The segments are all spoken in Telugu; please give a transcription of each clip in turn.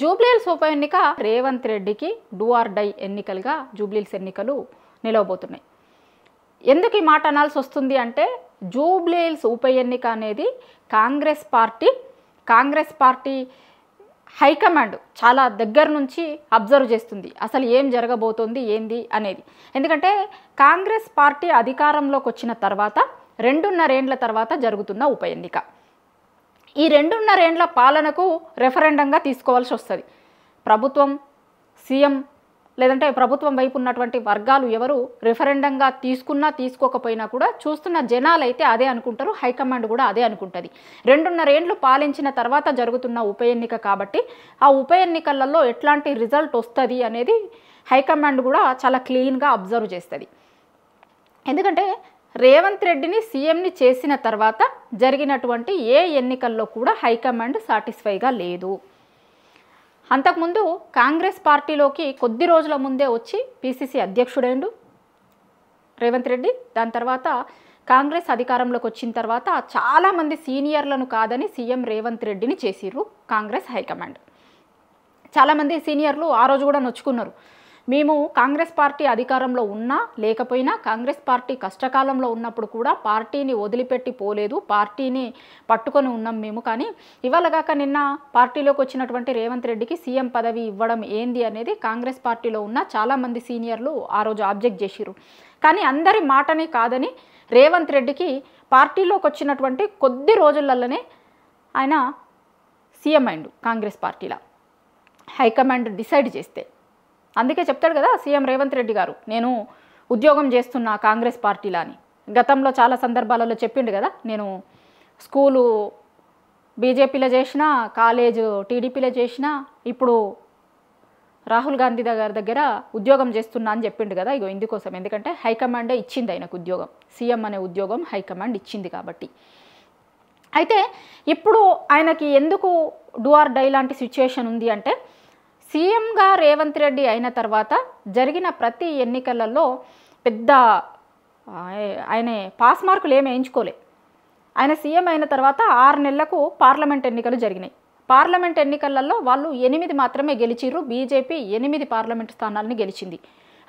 జూబ్లీహిల్స్ ఉప ఎన్నిక రేవంత్ రెడ్డికి డూ ఆర్ డై ఎన్నికలుగా జూబ్లీహిల్స్ ఎన్నికలు నిలవబోతున్నాయి. ఎందుకు ఈ మాట అనాల్సి వస్తుంది అంటే జూబ్లీహిల్స్ ఉప ఎన్నిక అనేది కాంగ్రెస్ పార్టీ హైకమాండ్ చాలా దగ్గర నుంచి అబ్జర్వ్ చేస్తుంది అసలు ఏం జరగబోతోంది ఏంది అనేది. ఎందుకంటే కాంగ్రెస్ పార్టీ అధికారంలోకి వచ్చిన తర్వాత 2.5 ఏండ్ల తర్వాత జరుగుతున్న ఉప ఎన్నిక. ఈ 2.5 ఏండ్ల పాలనకు రెఫరెండంగా తీసుకోవాల్సి వస్తుంది. ప్రభుత్వం, సీఎం లేదంటే ప్రభుత్వం వైపు ఉన్నటువంటి వర్గాలు ఎవరు రెఫరెండంగా తీసుకున్నా తీసుకోకపోయినా కూడా చూస్తున్న జనాలు అయితే అదే అనుకుంటారు, హైకమాండ్ కూడా అదే అనుకుంటుంది. 2.5 ఏండ్లు పాలించిన తర్వాత జరుగుతున్న ఉప ఎన్నిక కాబట్టి ఆ ఉప ఎన్నికలలో ఎట్లాంటి రిజల్ట్ వస్తుంది అనేది హైకమాండ్ కూడా చాలా క్లీన్గా అబ్జర్వ్ చేస్తుంది. ఎందుకంటే రేవంత్ రెడ్డిని సీఎంని చేసిన తర్వాత జరిగినటువంటి ఏ ఎన్నికల్లో కూడా హైకమాండ్ సాటిస్ఫైగా లేదు. అంతకుముందు కాంగ్రెస్ పార్టీలోకి కొద్ది రోజుల ముందే వచ్చి పిసిసి అధ్యక్షుడైండు రేవంత్ రెడ్డి. దాని తర్వాత కాంగ్రెస్ అధికారంలోకి వచ్చిన తర్వాత చాలామంది సీనియర్లను కాదని సీఎం రేవంత్ రెడ్డిని చేసిర్రు కాంగ్రెస్ హైకమాండ్. చాలామంది సీనియర్లు ఆ రోజు కూడా నొచ్చుకున్నారు. మేము కాంగ్రెస్ పార్టీ అధికారంలో ఉన్నా లేకపోయినా కాంగ్రెస్ పార్టీ కష్టకాలంలో ఉన్నప్పుడు కూడా పార్టీని వదిలిపెట్టి పోలేదు, పార్టీని పట్టుకొని ఉన్నాం మేము. కానీ ఇవాళ కాక నిన్న పార్టీలోకి వచ్చినటువంటి రేవంత్ రెడ్డికి సీఎం పదవి ఇవ్వడం ఏంది అనేది కాంగ్రెస్ పార్టీలో ఉన్న చాలామంది సీనియర్లు ఆ రోజు ఆబ్జెక్ట్ చేసిర్రు. కానీ అందరి మాటని కాదని రేవంత్ రెడ్డికి పార్టీలోకి వచ్చినటువంటి కొద్ది రోజులలోనే ఆయన సీఎం అయిండు కాంగ్రెస్ పార్టీలో హైకమాండ్ డిసైడ్ చేస్తే. అందుకే చెప్తాడు కదా సీఎం రేవంత్ రెడ్డి గారు, నేను ఉద్యోగం చేస్తున్నా కాంగ్రెస్ పార్టీలో అని. గతంలో చాలా సందర్భాలలో చెప్పిండు కదా, నేను స్కూలు బీజేపీలో చేసిన, కాలేజ్ టీడీపీలో చేసిన, ఇప్పుడు రాహుల్ గాంధీ గారి దగ్గర ఉద్యోగం చేస్తున్నా అని చెప్పిండు కదా. ఇగో ఇందుకోసం, ఎందుకంటే హైకమాండే ఇచ్చింది ఆయనకు ఉద్యోగం, సీఎం అనే ఉద్యోగం హైకమాండ్ ఇచ్చింది కాబట్టి. అయితే ఇప్పుడు ఆయనకి ఎందుకు డూ ఆర్ డై లాంటి సిచ్యుయేషన్ ఉంది అంటే సీఎంగా రేవంత్ రెడ్డి అయిన తర్వాత జరిగిన ప్రతి ఎన్నికలలో పెద్ద ఆయన పాస్ మార్కులు ఏమి వేయించుకోలే. ఆయన సీఎం అయిన తర్వాత 6 నెలలకు పార్లమెంట్ ఎన్నికలు జరిగినాయి. పార్లమెంట్ ఎన్నికలలో వాళ్ళు 8 మాత్రమే గెలిచిర్రు. బీజేపీ 8 పార్లమెంట్ స్థానాలను గెలిచింది.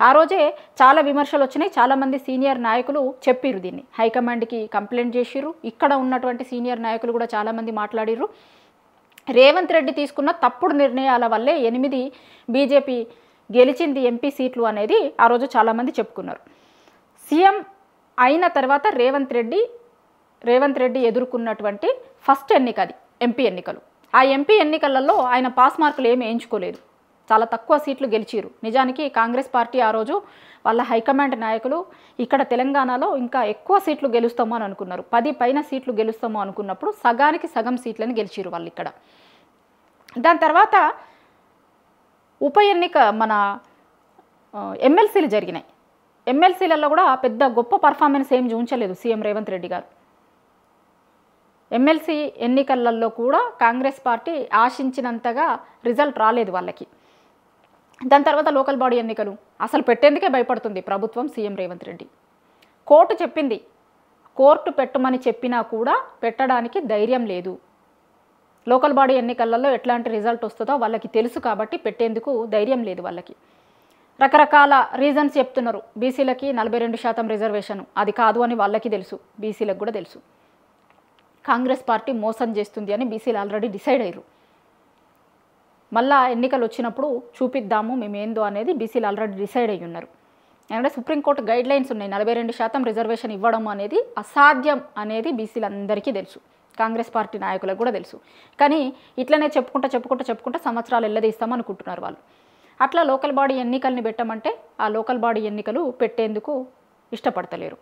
ఆ రోజే చాలా విమర్శలు వచ్చినాయి. చాలామంది సీనియర్ నాయకులు చెప్పిర్రు, దీన్ని హైకమాండ్కి కంప్లైంట్ చేసిర్రు. ఇక్కడ ఉన్నటువంటి సీనియర్ నాయకులు కూడా చాలామంది మాట్లాడిర్రు. రేవంత్ రెడ్డి తీసుకున్న తప్పుడు నిర్ణయాల వల్లే 8 బీజేపీ గెలిచింది ఎంపీ సీట్లు అనేది ఆ రోజు చాలామంది చెప్పుకున్నారు. సీఎం అయిన తర్వాత రేవంత్ రెడ్డి ఎదుర్కొన్నటువంటి ఫస్ట్ ఎన్నిక అది ఎంపీ ఎన్నికలు. ఆ ఎంపీ ఎన్నికలలో ఆయన పాస్ మార్కులు ఏమి వేయించుకోలేదు, చాలా తక్కువ సీట్లు గెలిచిరు. నిజానికి కాంగ్రెస్ పార్టీ ఆ రోజు వాళ్ళ హైకమాండ్ నాయకులు ఇక్కడ తెలంగాణలో ఇంకా ఎక్కువ సీట్లు గెలుస్తాము అని అనుకున్నారు. 10 పైన సీట్లు గెలుస్తాము అనుకున్నప్పుడు సగానికి సగం సీట్లను గెలిచిరు వాళ్ళు ఇక్కడ. దాని తర్వాత ఉప ఎన్నిక మన ఎమ్మెల్సీలు జరిగినాయి. ఎమ్మెల్సీలలో కూడా పెద్ద గొప్ప పర్ఫార్మెన్స్ ఏం చూపించలేదు సీఎం రేవంత్ రెడ్డి గారు. ఎమ్మెల్సీ ఎన్నికలలో కూడా కాంగ్రెస్ పార్టీ ఆశించినంతగా రిజల్ట్ రాలేదు వాళ్ళకి. దాని తర్వాత లోకల్ బాడీ ఎన్నికలు అసలు పెట్టేందుకే భయపడుతుంది ప్రభుత్వం, సీఎం రేవంత్ రెడ్డి. కోర్టు చెప్పింది, కోర్టు పెట్టమని చెప్పినా కూడా పెట్టడానికి ధైర్యం లేదు. లోకల్ బాడీ ఎన్నికలలో ఎట్లాంటి రిజల్ట్ వస్తుందో వాళ్ళకి తెలుసు కాబట్టి పెట్టేందుకు ధైర్యం లేదు వాళ్ళకి. రకరకాల రీజన్స్ చెప్తున్నారు. బీసీలకి 42% రిజర్వేషన్ అది కాదు అని వాళ్ళకి తెలుసు, బీసీలకు కూడా తెలుసు. కాంగ్రెస్ పార్టీ మోసం చేస్తుంది అని బీసీలు ఆల్రెడీ డిసైడ్ అయ్యారు. మళ్ళా ఎన్నికలు వచ్చినప్పుడు చూపిద్దాము మేమేందో అనేది బీసీలు ఆల్రెడీ డిసైడ్ అయ్యి ఉన్నారు. ఎందుకంటే సుప్రీంకోర్టు గైడ్ లైన్స్ ఉన్నాయి, 42% రిజర్వేషన్ ఇవ్వడం అనేది అసాధ్యం అనేది బీసీలందరికీ తెలుసు, కాంగ్రెస్ పార్టీ నాయకులకు కూడా తెలుసు. కానీ ఇట్లనే చెప్పుకుంటా సంవత్సరాలు ఎల్లదీస్తామనుకుంటున్నారు వాళ్ళు. అట్లా లోకల్ బాడీ ఎన్నికల్ని పెట్టమంటే ఆ లోకల్ బాడీ ఎన్నికలు పెట్టేందుకు ఇష్టపడతలేరు.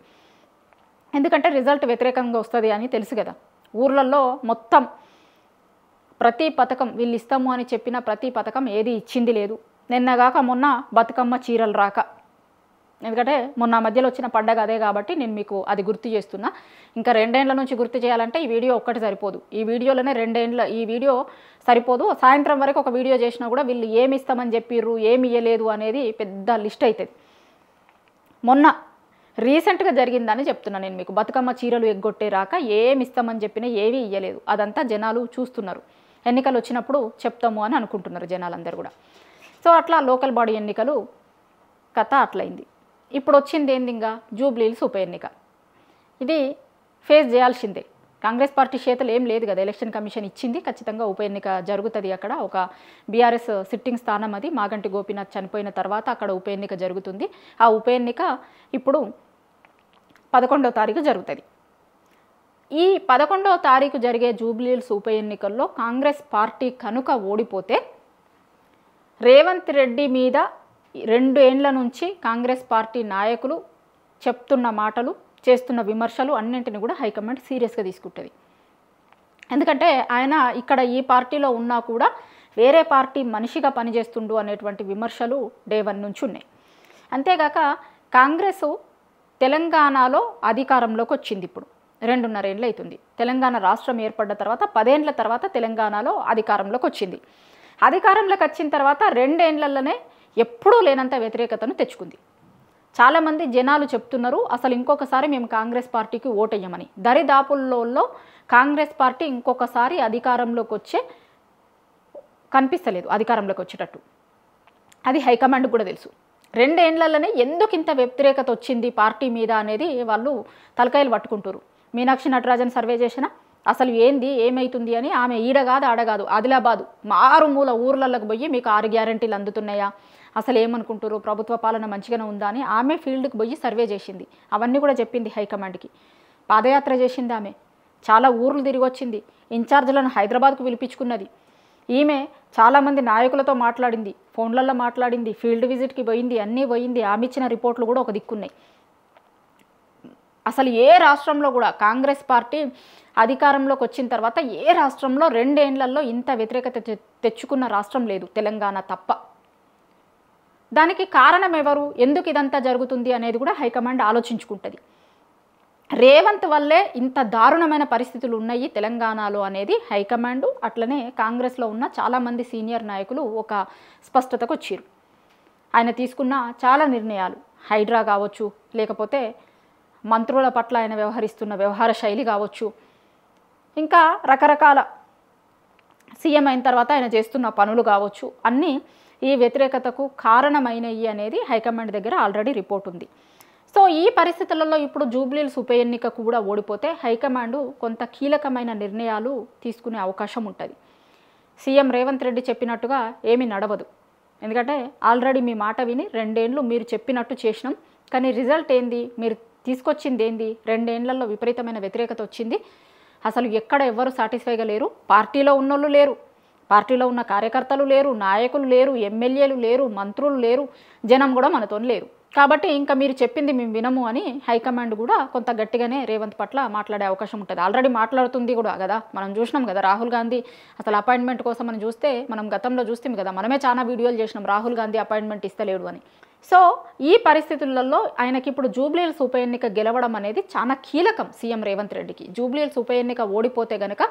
ఎందుకంటే రిజల్ట్ వ్యతిరేకంగా వస్తుంది అని తెలుసు కదా. ఊర్లలో మొత్తం ప్రతి పథకం వీళ్ళు ఇస్తాము అని చెప్పిన ప్రతి పథకం ఏది ఇచ్చింది లేదు. నిన్నగాక మొన్న బతుకమ్మ చీరలు రాక, ఎందుకంటే మొన్న మధ్యలో వచ్చిన పండగ అదే కాబట్టి నేను మీకు అది గుర్తు చేస్తున్నా. ఇంకా 2 ఏండ్ల నుంచి గుర్తు చేయాలంటే ఈ వీడియో ఒక్కటి సరిపోదు. ఈ వీడియోలోనే 2 ఏండ్ల ఈ వీడియో సరిపోదు. సాయంత్రం వరకు ఒక వీడియో చేసినా కూడా వీళ్ళు ఏమి ఇస్తామని చెప్పిర్రు ఏమి ఇవ్వలేదు అనేది పెద్ద లిస్ట్ అవుతుంది. మొన్న రీసెంట్గా జరిగిందని చెప్తున్నా నేను మీకు. బతుకమ్మ చీరలు ఎగ్గొట్టే రాక ఏమి ఇస్తామని చెప్పినా ఏమీ ఇవ్వలేదు, అదంతా జనాలు చూస్తున్నారు. ఎన్నికలు వచ్చినప్పుడు చెప్తాము అని అనుకుంటున్నారు జనాలందరూ కూడా. సో అట్లా లోకల్ బాడీ ఎన్నికలు కథ అట్లయింది. ఇప్పుడు వచ్చింది ఏంది, ఇంకా జూబ్లీహిల్స్ ఉప ఎన్నిక. ఇది ఫేస్ చేయాల్సిందే. కాంగ్రెస్ పార్టీ చేతలు ఏం లేదు కదా, ఎలక్షన్ కమిషన్ ఇచ్చింది, ఖచ్చితంగా ఉప ఎన్నిక జరుగుతుంది. అక్కడ ఒక బీఆర్ఎస్ సిట్టింగ్ స్థానం అది, మాగంటి గోపీనాథ్ చనిపోయిన తర్వాత అక్కడ ఉప ఎన్నిక జరుగుతుంది. ఆ ఉప ఎన్నిక ఇప్పుడు 11వ తారీఖు జరుగుతుంది. ఈ 11వ తారీఖు జరిగే జూబ్లీహిల్స్ ఉప ఎన్నికల్లో కాంగ్రెస్ పార్టీ కనుక ఓడిపోతే రేవంత్ రెడ్డి మీద 2 ఏండ్ల నుంచి కాంగ్రెస్ పార్టీ నాయకులు చెప్తున్న మాటలు, చేస్తున్న విమర్శలు అన్నింటిని కూడా హైకమాండ్ సీరియస్గా తీసుకుంటుంది. ఎందుకంటే ఆయన ఇక్కడ ఈ పార్టీలో ఉన్నా కూడా వేరే పార్టీ మనిషిగా పనిచేస్తుండు అనేటువంటి విమర్శలు డే 1 నుంచి ఉన్నాయి. అంతేగాక కాంగ్రెస్ తెలంగాణలో అధికారంలోకి వచ్చింది. ఇప్పుడు 2.5 ఏళ్ళు అవుతుంది. తెలంగాణ రాష్ట్రం ఏర్పడ్డ తర్వాత 10 ఏళ్ల తర్వాత తెలంగాణలో అధికారంలోకి వచ్చింది. అధికారంలోకి వచ్చిన తర్వాత 2 ఏళ్లలోనే ఎప్పుడూ లేనంత వ్యతిరేకతను తెచ్చుకుంది. చాలామంది జనాలు చెప్తున్నారు అసలు ఇంకొకసారి మేము కాంగ్రెస్ పార్టీకి ఓటేయమని. దరిదాపుల్లో కాంగ్రెస్ పార్టీ ఇంకొకసారి అధికారంలోకి వచ్చే కనిపిస్తలేదు, అధికారంలోకి వచ్చేటట్టు. అది హైకమాండ్ కూడా తెలుసు. 2 ఏళ్లలోనే ఎందుకు ఇంత వ్యతిరేకత వచ్చింది పార్టీ మీద అనేది వాళ్ళు తలకాయలు పట్టుకుంటారు. మీనాక్షి నటరాజన్ సర్వే చేసిన అసలు ఏంది ఏమవుతుంది అని ఆమె ఈడ కాదు ఆడ కాదు ఆదిలాబాదు మారుమూల ఊర్లలోకి పోయి మీకు 6 గ్యారెంటీలు అందుతున్నాయా, అసలు ఏమనుకుంటారు, ప్రభుత్వ పాలన మంచిగానే ఉందా అని ఆమె ఫీల్డ్కి పోయి సర్వే చేసింది. అవన్నీ కూడా చెప్పింది హైకమాండ్కి. పాదయాత్ర చేసింది ఆమె, చాలా ఊర్లు తిరిగి వచ్చింది, ఇన్ఛార్జీలను హైదరాబాద్కు పిలిపించుకున్నది. ఈమె చాలామంది నాయకులతో మాట్లాడింది, ఫోన్లలో మాట్లాడింది, ఫీల్డ్ విజిట్కి పోయింది, అన్నీ పోయింది. ఆమె ఇచ్చిన రిపోర్ట్లు కూడా ఒక దిక్కున్నాయి. అసలు ఏ రాష్ట్రంలో కూడా కాంగ్రెస్ పార్టీ అధికారంలోకి వచ్చిన తర్వాత ఏ రాష్ట్రంలో 2 ఏళ్లలో ఇంత వ్యతిరేకత తెచ్చుకున్న రాష్ట్రం లేదు, తెలంగాణ తప్ప. దానికి కారణం ఎవరు, ఎందుకు ఇదంతా జరుగుతుంది అనేది కూడా హైకమాండ్ ఆలోచించుకుంటుంది. రేవంత్ వల్లే ఇంత దారుణమైన పరిస్థితులు ఉన్నాయి తెలంగాణలో అనేది హైకమాండ్, అట్లనే కాంగ్రెస్లో ఉన్న చాలామంది సీనియర్ నాయకులు ఒక స్పష్టతకు వచ్చారు. ఆయన తీసుకున్న చాలా నిర్ణయాలు, హైడ్రా కావచ్చు, లేకపోతే మంత్రుల పట్ల ఆయన వ్యవహరిస్తున్న వ్యవహార శైలి కావచ్చు, ఇంకా రకరకాల సీఎం అయిన తర్వాత ఆయన చేస్తున్న పనులు కావచ్చు, అన్నీ ఈ వ్యతిరేకతకు కారణమైనవి అనేది హైకమాండ్ దగ్గర ఆల్రెడీ రిపోర్ట్ ఉంది. సో ఈ పరిస్థితులలో ఇప్పుడు జూబ్లీహిల్స్ ఉప ఎన్నిక కూడా ఓడిపోతే హైకమాండ్ కొంత కీలకమైన నిర్ణయాలు తీసుకునే అవకాశం ఉంటుంది. సీఎం రేవంత్ రెడ్డి చెప్పినట్టుగా ఏమీ నడవదు. ఎందుకంటే ఆల్రెడీ మీ మాట విని 2 ఏళ్ళు మీరు చెప్పినట్టు చేసినాం, కానీ రిజల్ట్ ఏంది, మీరు తీసుకొచ్చింది ఏంది, 2 ఏళ్లలో విపరీతమైన వ్యతిరేకత వచ్చింది. అసలు ఎక్కడ ఎవ్వరు సాటిస్ఫైగా లేరు, పార్టీలో ఉన్నోళ్ళు లేరు, పార్టీలో ఉన్న కార్యకర్తలు లేరు, నాయకులు లేరు, ఎమ్మెల్యేలు లేరు, మంత్రులు లేరు, జనం కూడా మనతో లేరు. కాబట్టి ఇంకా మీరు చెప్పింది మేము వినము అని హైకమాండ్ కూడా కొంత గట్టిగానే రేవంత్ పట్ల మాట్లాడే అవకాశం ఉంటుంది. ఆల్రెడీ మాట్లాడుతుంది కూడా కదా, మనం చూసినాం కదా. రాహుల్ గాంధీ అసలు అపాయింట్మెంట్ కోసం మనం చూస్తే, మనం గతంలో చూస్తాం కదా, మనమే చాలా వీడియోలు చేసినాం రాహుల్ గాంధీ అపాయింట్మెంట్ ఇస్తలేడు అని. సో ఈ పరిస్థితులలో ఆయనకి ఇప్పుడు జూబ్లీహిల్స్ ఉప ఎన్నిక గెలవడం అనేది చాలా కీలకం సీఎం రేవంత్ రెడ్డికి. జూబ్లీహిల్స్ ఉప ఎన్నిక ఓడిపోతే గనక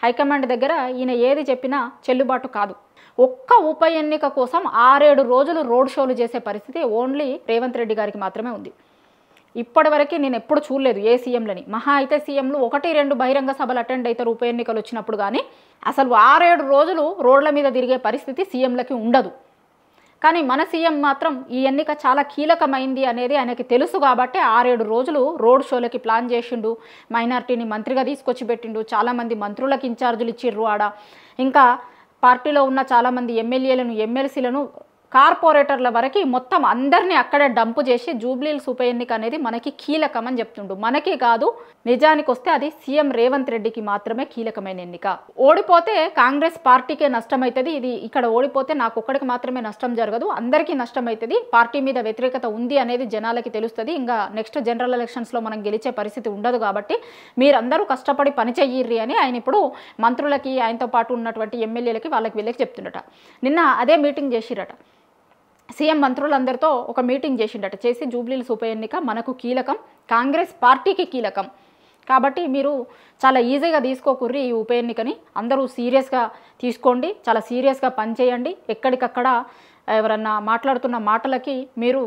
హైకమాండ్ దగ్గర ఈయన ఏది చెప్పినా చెల్లుబాటు కాదు. ఒక్క ఉప ఎన్నిక కోసం 6-7 రోజులు రోడ్ షోలు చేసే పరిస్థితి ఓన్లీ రేవంత్ రెడ్డి గారికి మాత్రమే ఉంది. ఇప్పటివరకు నేను ఎప్పుడు చూడలేదు ఏ సీఎంలని. మహా అయితే సీఎంలు 1-2 బహిరంగ సభలు అటెండ్ అవుతారు ఉప ఎన్నికలు వచ్చినప్పుడు, కానీ అసలు 6-7 రోజులు రోడ్ల మీద తిరిగే పరిస్థితి సీఎంలకి ఉండదు. కానీ మన సీఎం మాత్రం ఈ ఎన్నిక చాలా కీలకమైంది అనేది ఆయనకి తెలుసు కాబట్టి 6-7 రోజులు రోడ్ షోలకి ప్లాన్ చేసిండు. మైనార్టీని మంత్రిగా తీసుకొచ్చి పెట్టిండు, చాలామంది మంత్రులకు ఇన్ఛార్జీలు ఇచ్చిర్రు ఆడ. ఇంకా పార్టీలో ఉన్న చాలామంది ఎమ్మెల్యేలను, ఎమ్మెల్సీలను, కార్పొరేటర్ల వరకు మొత్తం అందరినీ అక్కడే డంపు చేసి జూబ్లీహిల్స్ ఉప ఎన్నిక అనేది మనకి కీలకమని చెప్తుండు. మనకి కాదు, నిజానికి వస్తే అది సీఎం రేవంత్ రెడ్డికి మాత్రమే కీలకమైన ఎన్నిక. ఓడిపోతే కాంగ్రెస్ పార్టీకే నష్టం అవుతుంది. ఇది ఇక్కడ ఓడిపోతే నాకు ఒక్కడికి మాత్రమే నష్టం జరగదు, అందరికీ నష్టం అవుతుంది. పార్టీ మీద వ్యతిరేకత ఉంది అనేది జనాలకి తెలుస్తుంది. ఇంకా నెక్స్ట్ జనరల్ ఎలక్షన్స్లో మనం గెలిచే పరిస్థితి ఉండదు. కాబట్టి మీరందరూ కష్టపడి పని చెయ్యిర్రి అని ఆయన ఇప్పుడు మంత్రులకి, ఆయనతో పాటు ఉన్నటువంటి ఎమ్మెల్యేలకి, వీళ్ళకి చెప్తుండట. నిన్న అదే మీటింగ్ చేసిరట. సీఎం మంత్రులందరితో ఒక మీటింగ్ చేసిండట. చేసి జూబ్లీహిల్స్ ఉప ఎన్నిక మనకు కీలకం, కాంగ్రెస్ పార్టీకి కీలకం, కాబట్టి మీరు చాలా ఈజీగా తీసుకోకుర్రి ఈ ఉప ఎన్నికని, అందరూ సీరియస్గా తీసుకోండి, చాలా సీరియస్గా పనిచేయండి. ఎక్కడికక్కడ ఎవరన్నా మాట్లాడుతున్న మాటలకి మీరు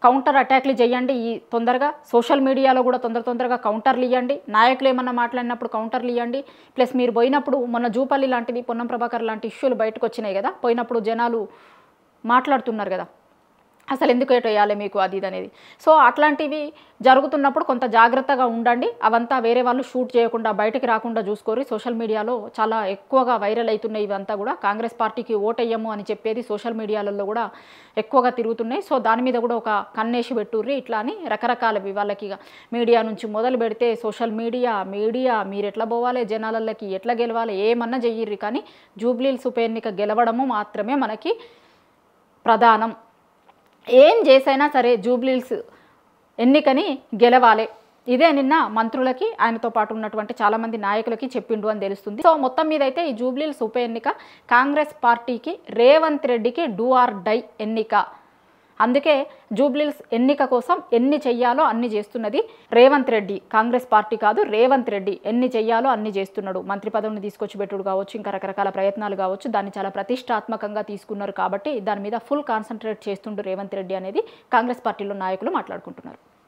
కౌంటర్ అటాక్లు చేయండి, ఈ తొందరగా సోషల్ మీడియాలో కూడా తొందరగా కౌంటర్లు ఇవ్వండి, నాయకులు ఏమన్నా మాట్లాడినప్పుడు కౌంటర్లు ఇవ్వండి. ప్లస్ మీరు పోయినప్పుడు మొన్న జూపల్లి లాంటిది, పొన్నం ప్రభాకర్ లాంటి ఇష్యూలు బయటకు వచ్చినాయి కదా, పోయినప్పుడు జనాలు మాట్లాడుతున్నారు కదా, అసలు ఎందుకు ఏటో వేయాలి మీకు అది ఇది అనేది. సో అట్లాంటివి జరుగుతున్నప్పుడు కొంత జాగ్రత్తగా ఉండండి. అవంతా వేరే వాళ్ళు షూట్ చేయకుండా బయటకు రాకుండా చూసుకోరు. సోషల్ మీడియాలో చాలా ఎక్కువగా వైరల్ అవుతున్నాయి ఇవంతా కూడా. కాంగ్రెస్ పార్టీకి ఓటేయము అని చెప్పేది సోషల్ మీడియాలలో కూడా ఎక్కువగా తిరుగుతున్నాయి. సో దాని మీద కూడా ఒక కన్నేసి పెట్టుర్రి. ఇట్లా అని రకరకాలవి వాళ్ళకి మీడియా నుంచి మొదలు పెడితే సోషల్ మీడియా మీరు ఎట్లా పోవాలి, జనాలకి ఎట్లా గెలవాలి, ఏమన్నా చెయ్యిర్రి, కానీ జూబ్లీహిల్స్ ఉప ఎన్నిక గెలవడము మాత్రమే మనకి ప్రధానం. ఏం చేసైనా సరే జూబ్లీహిల్స్ ఎన్నికని గెలవాలి. ఇదే నిన్న మంత్రులకి ఆయనతో పాటు ఉన్నటువంటి చాలామంది నాయకులకి చెప్పిండు అని తెలుస్తుంది. సో మొత్తం మీద అయితే ఈ జూబ్లీహిల్స్ ఉప ఎన్నిక కాంగ్రెస్ పార్టీకి రేవంత్ రెడ్డికి డూ ఆర్ డై ఎన్నిక. అందుకే జూబ్లీహిల్స్ ఎన్నిక కోసం ఎన్ని చెయ్యాలో అన్ని చేస్తున్నది రేవంత్ రెడ్డి. కాంగ్రెస్ పార్టీ కాదు, రేవంత్ రెడ్డి ఎన్ని చెయ్యాలో అన్ని చేస్తున్నాడు. మంత్రి పదవిని తీసుకొచ్చి పెట్టుడు కావచ్చు, ఇంకా రకరకాల ప్రయత్నాలు కావచ్చు, దాన్ని చాలా ప్రతిష్టాత్మకంగా తీసుకున్నారు. కాబట్టి దాని మీద ఫుల్ కాన్సన్ట్రేట్ చేస్తుండు రేవంత్ రెడ్డి అనేది కాంగ్రెస్ పార్టీలో నాయకులు మాట్లాడుకుంటున్నారు.